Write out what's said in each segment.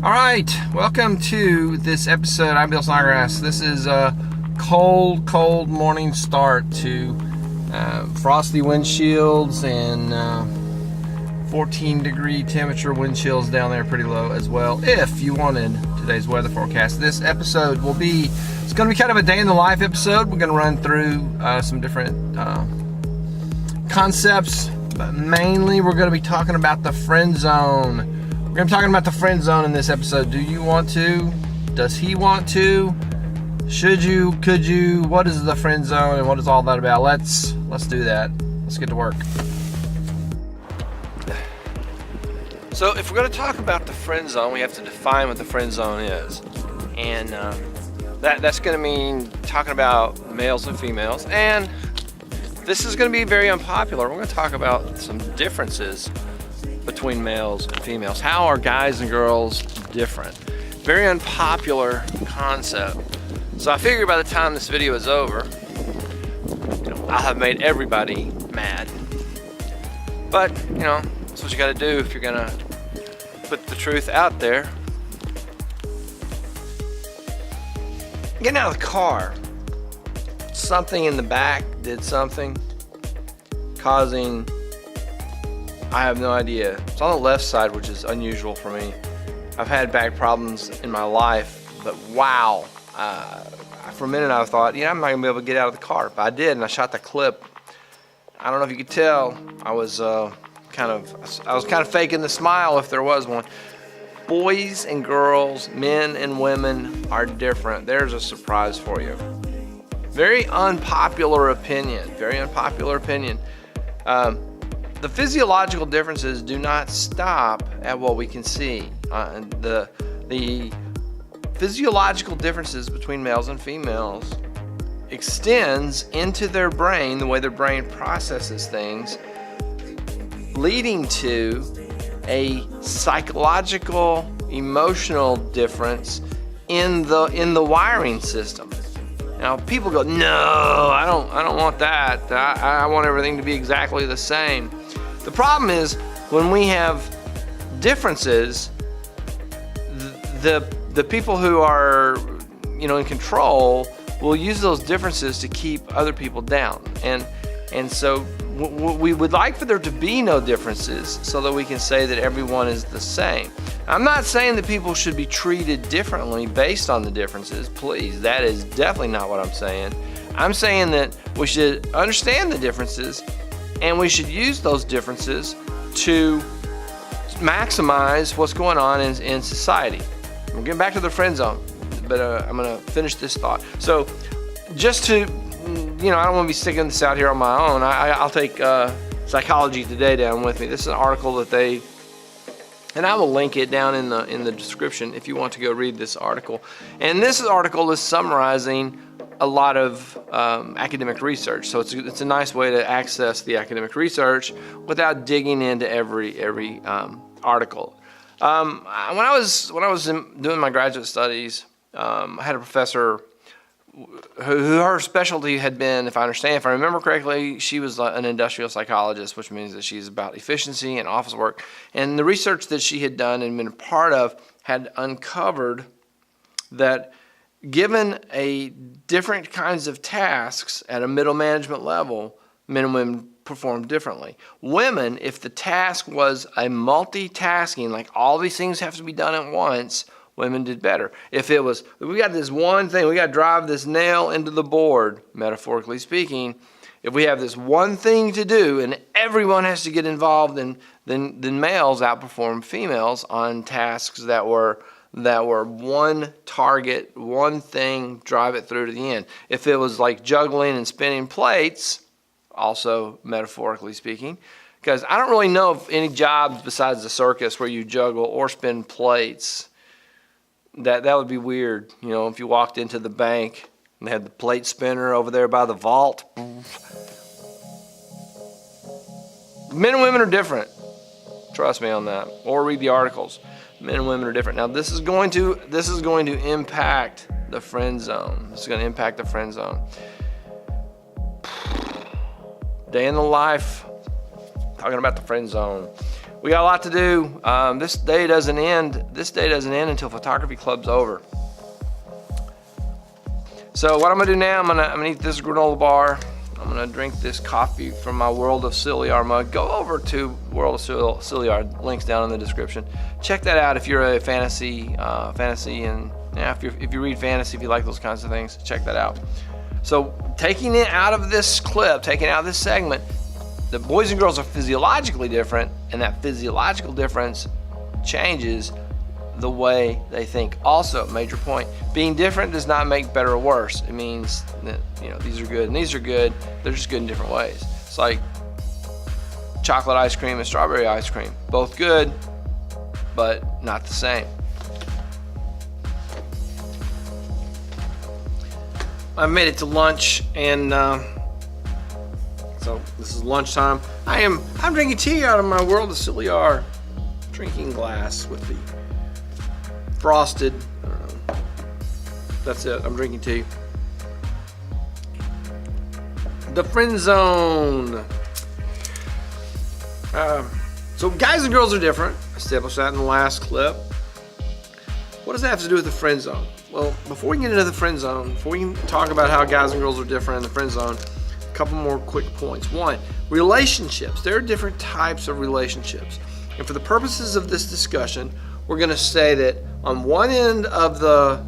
All right, welcome to this episode. I'm Bill Snodgrass. This is a cold morning start to frosty windshields and 14-degree temperature wind chills down there, pretty low as well. If you wanted today's weather forecast, this episode it's going to be kind of a day in the life episode. We're going to run through some different concepts, but mainly we're going to be talking about the friend zone. We're going to be talking about the friend zone in this episode. Do you want to? Does he want to? Should you? Could you? What is the friend zone and what is all that about? Let's do that. Let's get to work. So if we're going to talk about the friend zone, we have to define what the friend zone is. And that's going to mean talking about males and females. And this is going to be very unpopular. We're going to talk about some differences between males and females. How are guys and girls different? Very unpopular concept. So I figure by the time this video is over, I'll have made everybody mad. But, that's what you gotta do if you're gonna put the truth out there. Getting out of the car. Something in the back did something, causing, I have no idea. It's on the left side, which is unusual for me. I've had back problems in my life, but wow. For a minute I thought, I'm not gonna be able to get out of the car. But I did, and I shot the clip. I don't know if you could tell. I was kind of faking the smile, if there was one. Boys and girls, men and women are different. There's a surprise for you. Very unpopular opinion. Very unpopular opinion. The physiological differences do not stop at what we can see. The physiological differences between males and females extends into their brain, the way their brain processes things, leading to a psychological, emotional difference in the wiring system. Now, people go, no, I don't want that. I want everything to be exactly the same. The problem is when we have differences, the people who are in control will use those differences to keep other people down, and so we would like for there to be no differences so that we can say that everyone is the same. I'm not saying that people should be treated differently based on the differences. Please, that is definitely not what I'm saying. I'm saying that we should understand the differences and we should use those differences to maximize what's going on in society. We're getting back to the friend zone, but I'm going to finish this thought. So just to, I don't want to be sticking this out here on my own. I'll take Psychology Today down with me. This is an article that and I will link it down in the description if you want to go read this article. And this article is summarizing a lot of academic research. So it's a nice way to access the academic research without digging into every article. When I was doing my graduate studies, I had a professor who her specialty had been, if I remember correctly, she was an industrial psychologist, which means that she's about efficiency and office work. And the research that she had done and been a part of had uncovered that given a different kinds of tasks at a middle management level, men and women perform differently. Women, if the task was a multitasking, like all these things have to be done at once, women did better. If it was, we got this one thing, we got to drive this nail into the board, metaphorically speaking, if we have this one thing to do and everyone has to get involved, then males outperform females on tasks that were one target, one thing, drive it through to the end. If it was like juggling and spinning plates, also metaphorically speaking, because I don't really know of any jobs besides the circus where you juggle or spin plates. That would be weird, if you walked into the bank and they had the plate spinner over there by the vault. Men and women are different. Trust me on that. Or read the articles. Men and women are different. Now this is going to impact the friend zone. This is going to impact the friend zone. Day in the life, talking about the friend zone. we got a lot to do. This day doesn't end until photography club's over. So what I'm gonna do now, I'm gonna eat this granola bar. I'm gonna drink this coffee from my World of SILIAR mug. Go over to World of SILIAR, links down in the description. Check that out if you're a fantasy and if you read fantasy, if you like those kinds of things, check that out. So taking it out of this clip, taking out this segment, the boys and girls are physiologically different, and that physiological difference changes the way they think. Also, major point, being different does not make better or worse. It means that, these are good and these are good. They're just good in different ways. It's like chocolate ice cream and strawberry ice cream. Both good, but not the same. I've made it to lunch, and so this is lunchtime. I'm drinking tea out of my World of SILIAR drinking glass with the frosted, I don't know. That's it, I'm drinking tea. The friend zone. So guys and girls are different. I established that in the last clip. What does that have to do with the friend zone? Well, before we get into the friend zone, before we can talk about how guys and girls are different in the friend zone, a couple more quick points. One, relationships. There are different types of relationships. And for the purposes of this discussion, we're going to say that on one end of the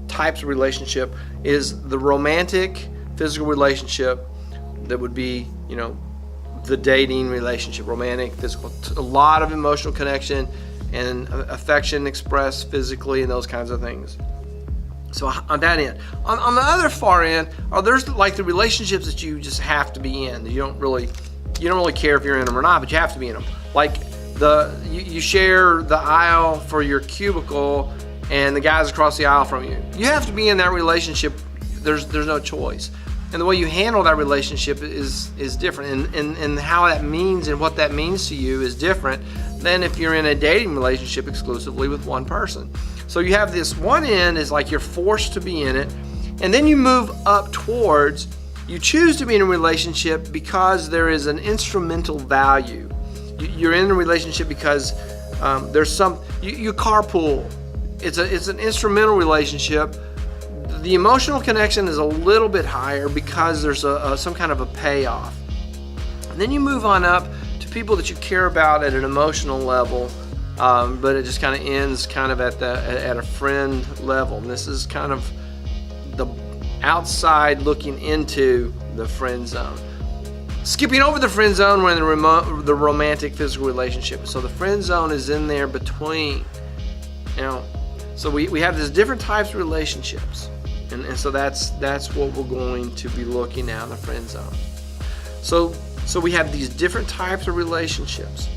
types of relationship is the romantic physical relationship that would be, the dating relationship, romantic, physical, a lot of emotional connection and affection expressed physically and those kinds of things. So on that end. On the other far end, there's like the relationships that you just have to be in. You don't really care if you're in them or not, but you have to be in them. Like you share the aisle for your cubicle and the guy's across the aisle from you. You have to be in that relationship. There's no choice. And the way you handle that relationship is different. And how that means and what that means to you is different than if you're in a dating relationship exclusively with one person. So you have this one end is like you're forced to be in it. And then you move up towards, you choose to be in a relationship because there is an instrumental value. You're in a relationship because there's you carpool. It's an instrumental relationship. The emotional connection is a little bit higher because there's some kind of a payoff. And then you move on up to people that you care about at an emotional level, but it just kind of ends kind of at a friend level. And this is kind of the outside looking into the friend zone. Skipping over the friend zone, we're in the romantic physical relationship. So the friend zone is in there between. So we have these different types of relationships. And so that's what we're going to be looking at in the friend zone. So we have these different types of relationships.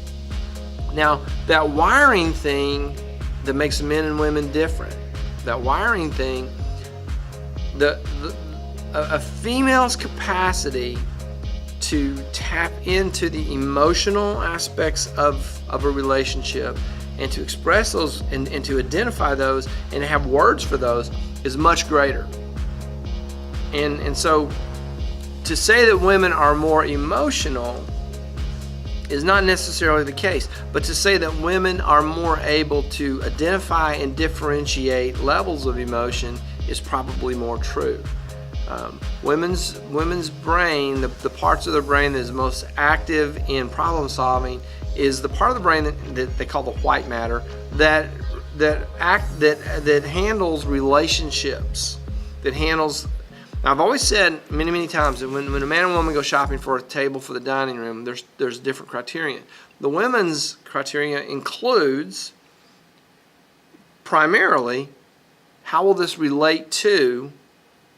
Now, that wiring thing that makes men and women different, that wiring thing, a female's capacity to tap into the emotional aspects of a relationship and to express those and to identify those and have words for those is much greater. And so to say that women are more emotional is not necessarily the case, but to say that women are more able to identify and differentiate levels of emotion is probably more true. Women's brain, the parts of their brain that is most active in problem solving is the part of the brain that they call the white matter that handles relationships, that handles. Now, I've always said many times that when a man and woman go shopping for a table for the dining room, there's different criteria. The women's criteria includes primarily how will this relate to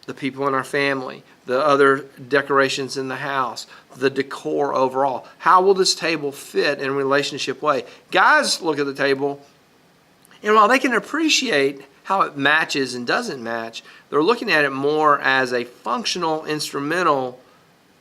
the people in our family, the other decorations in the house, the decor overall. How will this table fit in a relationship way? Guys look at the table, and while they can appreciate how it matches and doesn't match, they're looking at it more as a functional, instrumental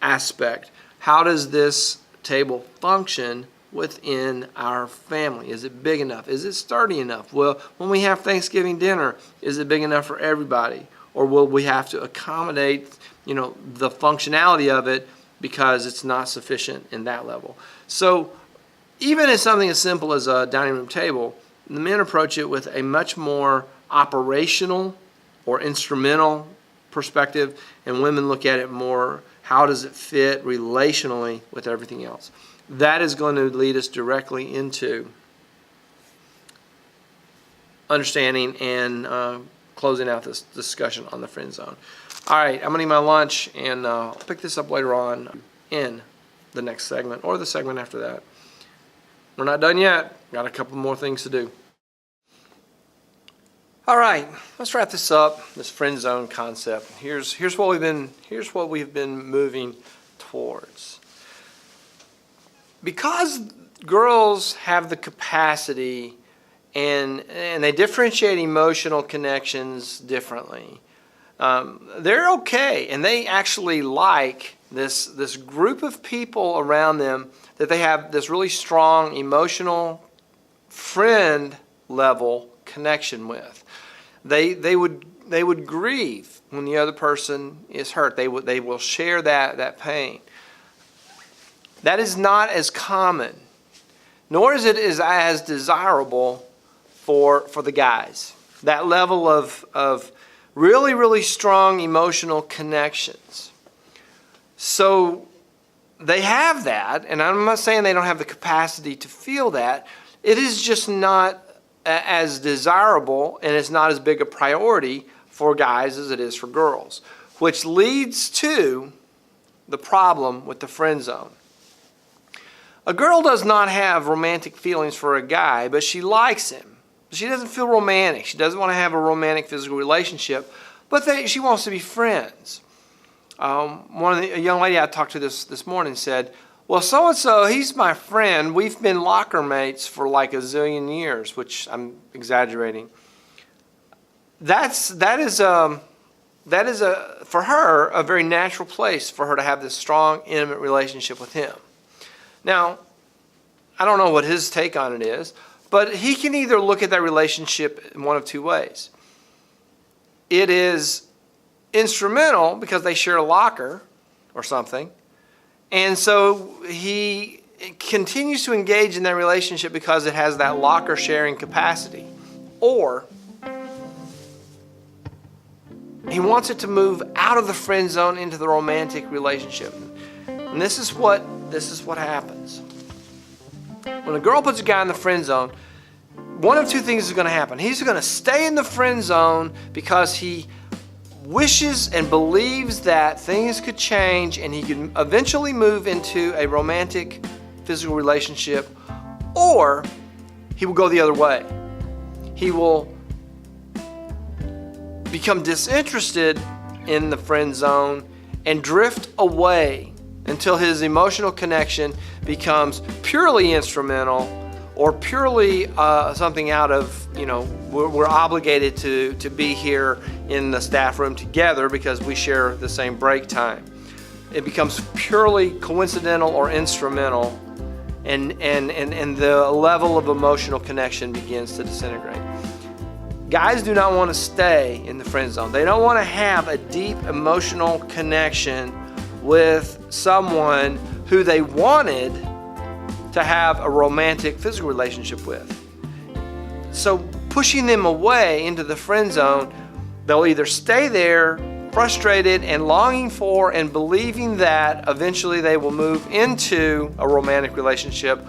aspect. How does this table function within our family? Is it big enough? Is it sturdy enough? Well, when we have Thanksgiving dinner, is it big enough for everybody? Or will we have to accommodate, the functionality of it because it's not sufficient in that level? So even as something as simple as a dining room table, the men approach it with a much more operational or instrumental perspective, and women look at it more, how does it fit relationally with everything else? That is going to lead us directly into understanding and closing out this discussion on the friend zone. All right, I'm going to eat my lunch, and I'll pick this up later on in the next segment or the segment after that. We're not done yet. Got a couple more things to do. All right, let's wrap this up. This friend zone concept. Here's what we've been moving towards. Because girls have the capacity and they differentiate emotional connections differently, they're okay, and they actually like this group of people around them that they have this really strong emotional friend level connection with. They would grieve when the other person is hurt. They will share that pain. That is not as common, nor is it as desirable for the guys. That level of really, really strong emotional connections. So they have that, and I'm not saying they don't have the capacity to feel that. It is just not as desirable, and it's not as big a priority for guys as it is for girls, which leads to the problem with the friend zone. A girl does not have romantic feelings for a guy, but she likes him. She doesn't feel romantic. She doesn't want to have a romantic physical relationship, but she wants to be friends. A young lady I talked to this morning said, well, so-and-so, he's my friend. We've been locker mates for like a zillion years, which I'm exaggerating. That is for her a very natural place for her to have this strong, intimate relationship with him. Now, I don't know what his take on it is, but he can either look at that relationship in one of two ways. It is instrumental because they share a locker or something, and so he continues to engage in that relationship because it has that locker sharing capacity. Or he wants it to move out of the friend zone into the romantic relationship. And this is what happens. When a girl puts a guy in the friend zone, one of two things is going to happen. He's going to stay in the friend zone because he wishes and believes that things could change and he could eventually move into a romantic physical relationship, or he will go the other way. He will become disinterested in the friend zone and drift away until his emotional connection becomes purely instrumental or purely something out of, we're obligated to be here in the staff room together because we share the same break time. It becomes purely coincidental or instrumental, and the level of emotional connection begins to disintegrate. Guys do not want to stay in the friend zone. They don't want to have a deep emotional connection with someone who they wanted to have a romantic physical relationship with. So pushing them away into the friend zone, they'll either stay there frustrated and longing for and believing that eventually they will move into a romantic relationship,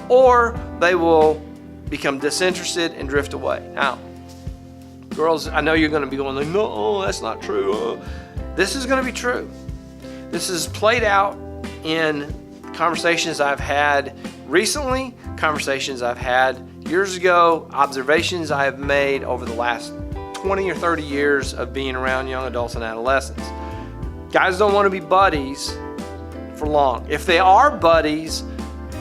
or they will become disinterested and drift away. Now, girls, I know you're going to be going, no, that's not true. This is going to be true. This is played out in conversations I've had recently, conversations I've had years ago, observations I have made over the last 20 or 30 years of being around young adults and adolescents. Guys don't want to be buddies for long. If they are buddies,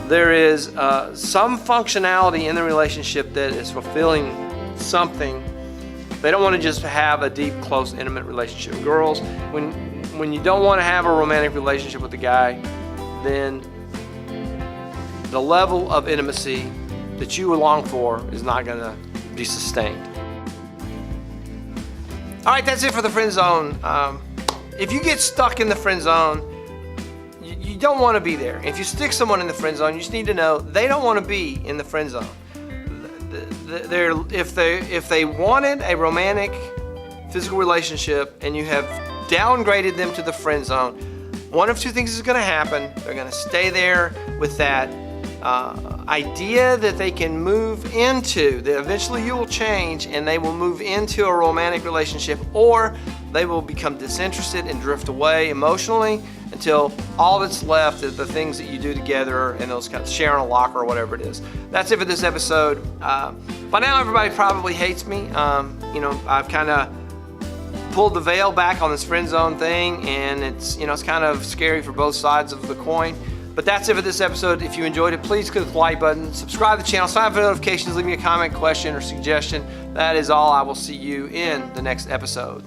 there is some functionality in the relationship that is fulfilling something. They don't want to just have a deep, close, intimate relationship. Girls, when you don't want to have a romantic relationship with a guy, then the level of intimacy that you long for is not going to be sustained. All right, that's it for the friend zone. If you get stuck in the friend zone, you don't want to be there. If you stick someone in the friend zone, you just need to know they don't want to be in the friend zone. If they wanted a romantic physical relationship and you have downgraded them to the friend zone, one of two things is going to happen. They're going to stay there with that idea that they can move into, that eventually you will change and they will move into a romantic relationship, or they will become disinterested and drift away emotionally until all that's left is the things that you do together and those kind of sharing a locker or whatever it is. That's it for this episode. By now everybody probably hates me. I've kind of pulled the veil back on this friend zone thing, and it's kind of scary for both sides of the coin. But that's it for this episode. If you enjoyed it, please click the like button, subscribe to the channel, sign up for notifications, leave me a comment, question, or suggestion. That is all. I will see you in the next episode.